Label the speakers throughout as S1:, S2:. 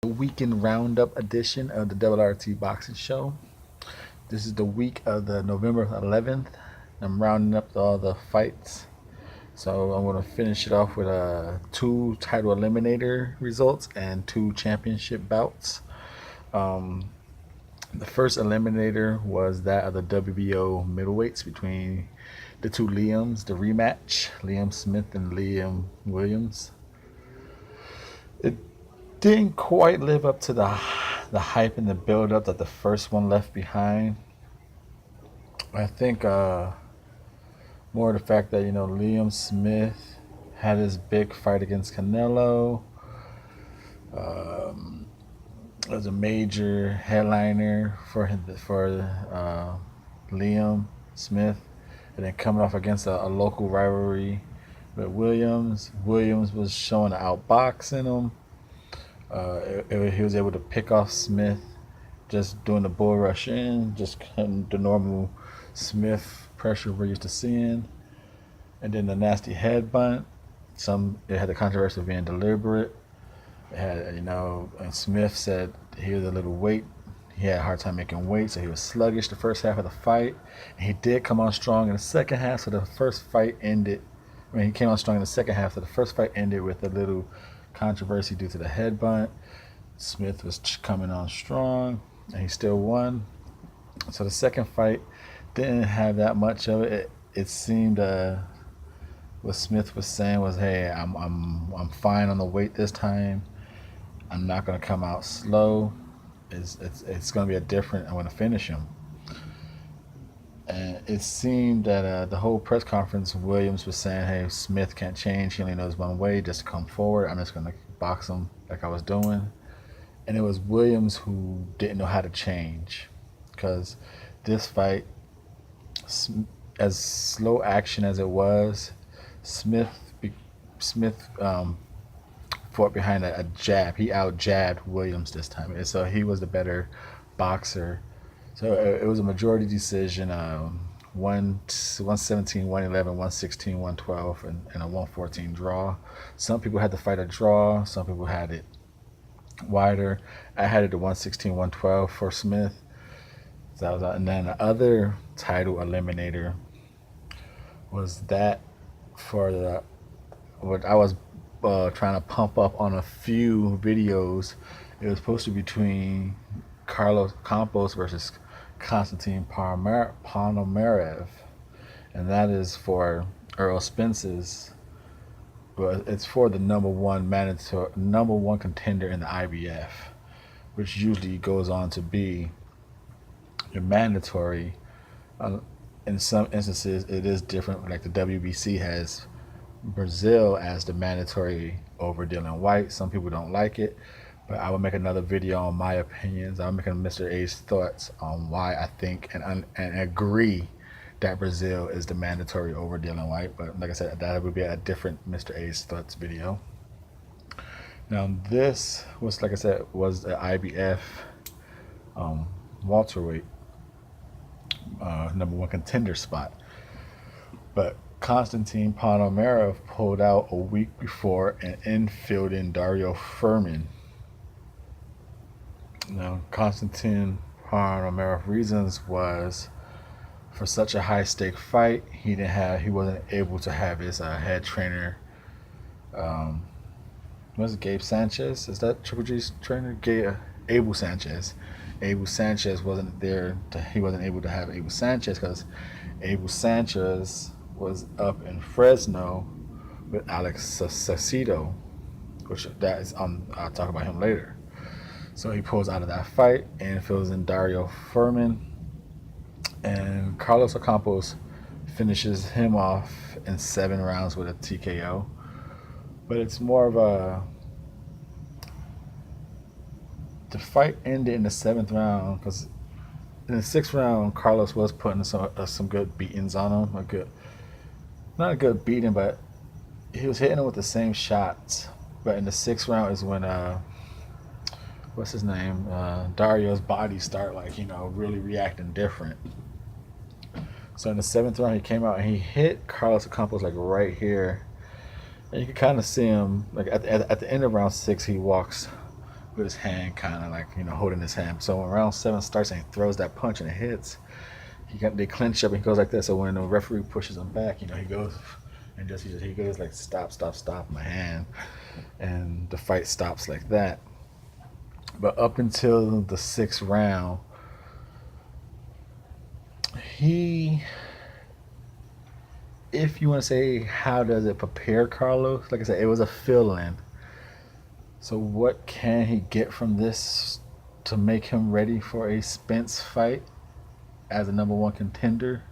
S1: The weekend roundup edition of the RRT Boxing Show. This is the week of the November 11th. I'm rounding up all the fights. So I'm going to finish it off with two title eliminator results and two championship bouts. Um, the first eliminator was that of the WBO middleweights between the two Liams, the rematch, Liam Smith and Liam Williams. It didn't quite live up to the hype and the build up that the first one left behind. I think more the fact that Liam Smith had his big fight against Canelo. It was a major headliner for Liam Smith, and then coming off against a local rivalry with Williams. Williams was showing outboxing him. He was able to pick off Smith, just doing the bull rush in, just the normal Smith pressure we're used to seeing, and then the nasty head bunt. It had the controversy of being deliberate. It had and Smith said he was a little weight. He had a hard time making weight, so he was sluggish the first half of the fight. And he did come on strong in the second half, so the first fight ended. He came on strong in the second half, so the first fight ended with a little controversy due to the head bunt. Smith was coming on strong, and he still won. So the second fight didn't have that much of it. It seemed what Smith was saying was, "Hey, I'm fine on the weight this time. I'm not gonna come out slow. It's gonna be a different. I'm gonna finish him." And it seemed that the whole press conference, Williams was saying, "Hey, Smith can't change. He only knows one way, just to come forward. I'm just gonna box him like I was doing." And it was Williams who didn't know how to change, because this fight, as slow action as it was, Smith Smith fought behind a jab. He out jabbed Williams this time, and so he was the better boxer. So it was a majority decision. 117, 111, 116, 112, and a 114 draw. Some people had to fight a draw. Some people had it wider. I had it at 116, 112 for Smith. So I was out. And then the other title eliminator was that for the what I was trying to pump up on a few videos. It was supposed to be between Carlos Campos versus Konstantin Ponomarev, and that is for Earl Spence's. But it's for the number one contender in the IBF, which usually goes on to be your mandatory. Uh, in some instances, it is different. Like the WBC has Brazil as the mandatory over Dylan White. Some people don't like it, but I will make another video on my opinions. I'll make a Mr. A's thoughts on why I think and agree that Brazil is the mandatory over Dylan White. But like I said, that would be a different Mr. A's thoughts video. Now this was, like I said, was the IBF welterweight number one contender spot, but Konstantin Ponomarev pulled out a week before and infilled in Dario Furman. Now, Konstantin Ponomarev reasons was for such a high stake fight, he wasn't able to have his head trainer. Was it Gabe Sanchez? Is that Triple G's trainer? Abel Sanchez. Abel Sanchez wasn't there. He wasn't able to have Abel Sanchez because Abel Sanchez was up in Fresno with Alex Saucedo, which that is I'll talk about him later. So he pulls out of that fight and fills in Dario Furman, and Carlos Ocampos finishes him off in 7 rounds with a TKO. But it's more of the fight ended in the 7th round, because in the 6th round Carlos was putting some good beatings on him. Not a good beating, but he was hitting him with the same shots. But in the 6th round is when what's his name, Dario's body start really reacting different. So in the 7th round he came out and he hit Carlos Ocampos right here, and you can kind of see him at the end of round 6. He walks with his hand kind of like, holding his hand. So when round 7 starts and he throws that punch and it hits, they clinch up and he goes like this. So when the referee pushes him back, he goes and he goes like stop, stop, stop my hand, and the fight stops like that. But up until the 6th round, he, if you want to say how does it prepare Carlos, like I said, it was a fill-in. So what can he get from this to make him ready for a Spence fight as a #1 contender?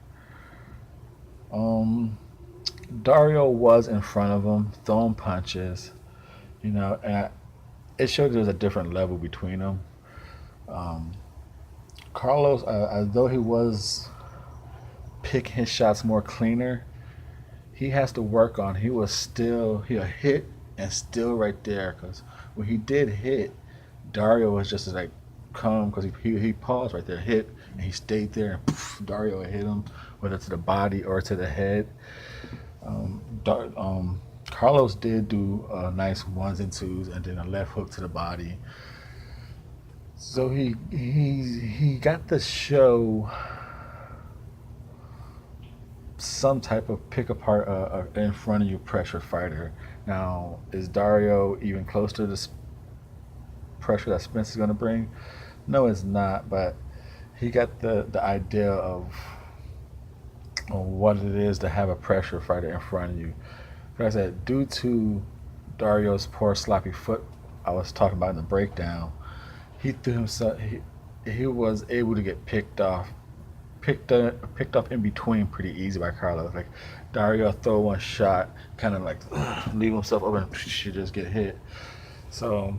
S1: Dario was in front of him, throwing punches, and it showed there was a different level between them. Carlos, although he was picking his shots more cleaner, he has to work on. He'll hit and still right there, because when he did hit, Dario was just like calm, because he paused right there, hit, and he stayed there, and poof, Dario would hit him, whether to the body or to the head. Carlos did do nice 1s and 2s, and then a left hook to the body. So he got to show some type of pick apart in front of you pressure fighter. Now, is Dario even close to this pressure that Spence is going to bring? No, it's not, but he got the idea of what it is to have a pressure fighter in front of you. Like I said, due to Dario's poor sloppy foot I was talking about in the breakdown, he threw himself. He was able to get picked off in between pretty easy by Carlos. Like Dario throw one shot, kind of like leave himself open, and should just get hit. So,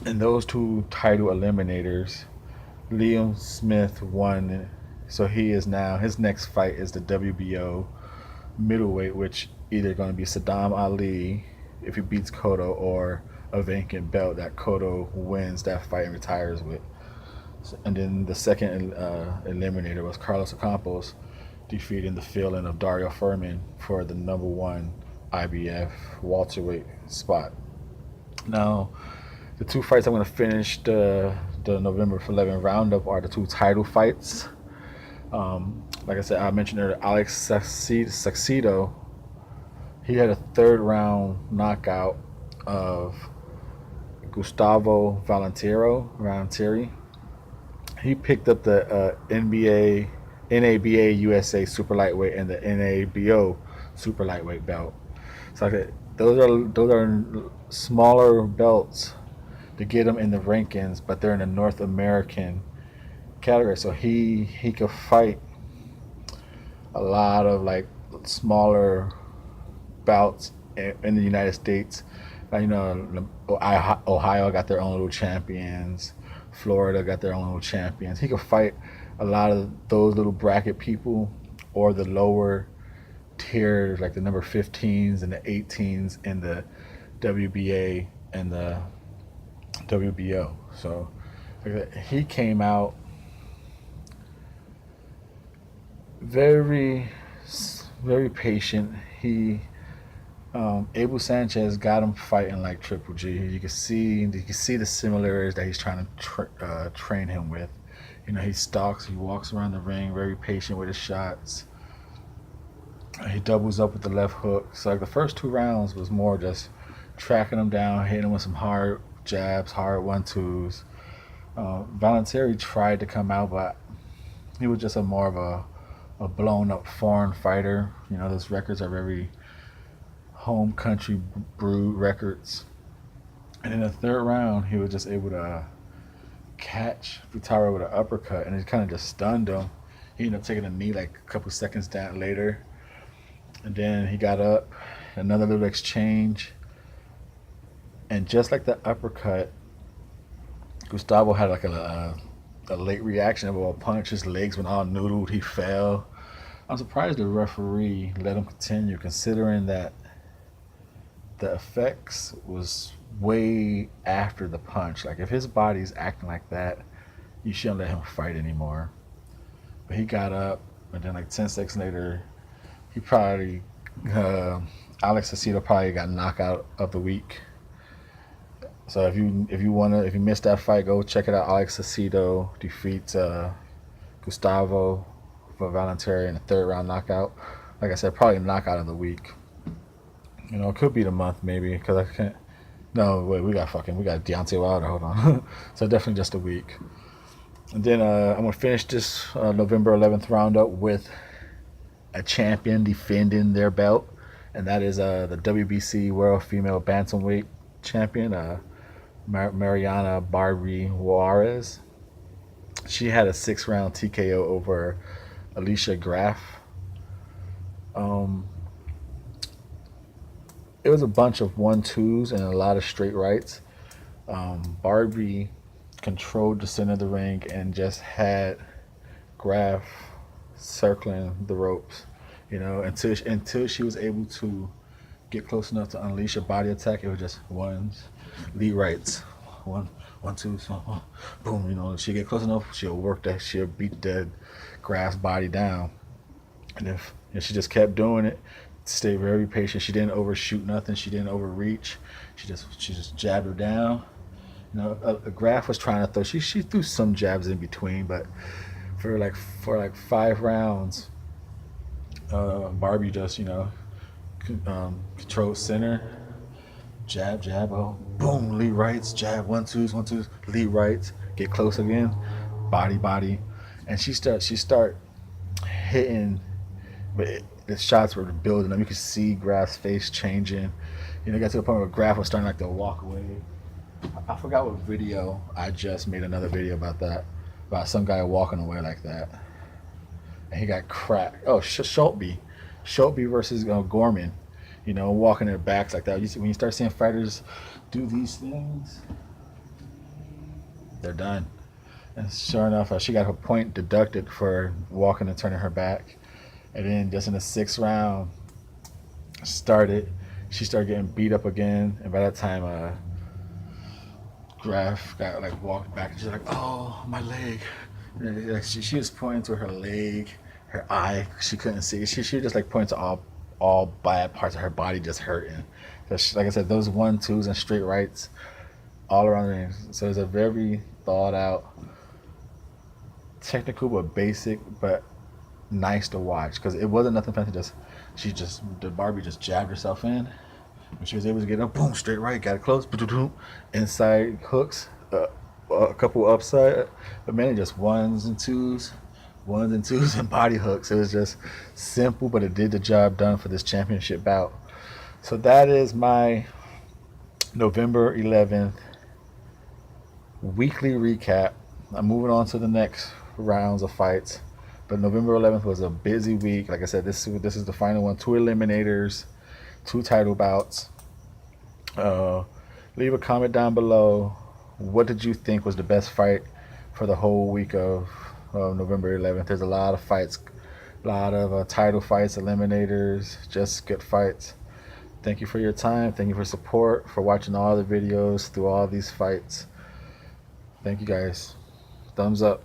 S1: in those 2 title eliminators, Liam Smith won. So he is now, his next fight is the WBO middleweight, which either going to be Saddam Ali if he beats Cotto, or a vacant belt that Cotto wins that fight and retires with. And then the second eliminator was Carlos Ocampos, defeating the fill-in of Dario Furman for the #1 IBF welterweight spot. Now, the 2 fights I'm going to finish the Nov.11 Round-Up are the 2 title fights. Like I said, I mentioned earlier, Alex Saucedo, he had a 3rd round knockout of Gustavo Valentieri. He picked up the NABA USA super lightweight and the NABO super lightweight belt. So those are smaller belts to get him in the rankings, but they're in the North American category. So he could fight a lot of like smaller bouts in the United States. Ohio got their own little champions. Florida got their own little champions. He could fight a lot of those little bracket people, or the lower tiers, like the number 15s and the 18s in the WBA and the WBO. So he came out very, very patient. Abel Sanchez got him fighting like Triple G. You can see the similarities that he's trying to train him with. He stalks, he walks around the ring, very patient with his shots. He doubles up with the left hook. So like the first 2 rounds was more just tracking him down, hitting him with some hard jabs, hard 1-2s. Valentieri tried to come out, but he was just more of a blown up foreign fighter. Those records are very home country brewed records. And in the 3rd round, he was just able to catch Futaro with an uppercut, and it kind of just stunned him. He ended up taking a knee like a couple seconds down later, and then he got up, another little exchange, and just like the uppercut, Gustavo had like a late reaction of a punch. His legs went all noodled. He fell. I'm surprised the referee let him continue, considering that the effects was way after the punch. Like if his body's acting like that, you shouldn't let him fight anymore. But he got up, and then like 10 seconds later, he probably Alex Saucedo probably got knockout of the week. So if you missed that fight, go check it out. Alex Saucedo defeats Gustavo for voluntary in a third round knockout. Like I said, probably knockout of the week. You know, it could be the month maybe because I can't. No, wait, we got Deontay Wilder. Hold on. So definitely just a week. And then I'm gonna finish this November 11th roundup with a champion defending their belt, and that is the WBC World Female Bantamweight Champion, Mariana Barbie Juarez. She had a 6-round TKO over Alicia Graf. Um, it was a bunch of 1-2s and a lot of straight rights. Barbie controlled the center of the ring and just had Graf circling the ropes, you know, until she was able to get close enough to unleash a body attack. It was just ones, lead rights, one, two, so boom. You know, if she get close enough, she'll work that. She'll beat that Graf's body down, and if she just kept doing it, stayed very patient. She didn't overshoot nothing. She didn't overreach. She just jabbed her down. You know, Graf was trying to throw. She threw some jabs in between, but for like 5 rounds, Barbie just control center, jab, oh, boom, lead rights, jab, 1-2s, lead rights, get close again, body, and she start hitting, but the shots were building up. You could see Graf's face changing. You know, it got to the point where Graf was starting like to walk away. I forgot what video. I just made another video about that, about some guy walking away like that, and he got cracked. Oh, Schultby versus Gorman. You know, walking their backs like that. When you start seeing fighters do these things, they're done. And sure enough, she got her point deducted for walking and turning her back. And then just in the 6th round, she started getting beat up again. And by that time, Graf got like walked back and she's like, "Oh, my leg." And, like, she was pointing to her leg, her eye. She couldn't see. She just like pointing to all bad parts of her body just hurting. So like I said, those 1-2s and straight rights all around the ring. So it's a very thought out, technical but basic, but nice to watch because it wasn't nothing fancy. The Barbie just jabbed herself in. When she was able to get up, boom, straight right, got it close, inside hooks, a couple upside, but mainly just ones and twos and body hooks. It was just simple, but it did the job done for this championship bout. So that is my November 11th weekly recap. I'm moving on to the next rounds of fights, but November 11th was a busy week. Like I said, this is the final one. 2 eliminators, 2 title bouts. Leave a comment down below. What did you think was the best fight for the whole week of November 11th? There's a lot of fights, a lot of title fights, eliminators, just good fights. Thank you for your time. Thank you for support, for watching all the videos through all these fights. Thank you guys. Thumbs up.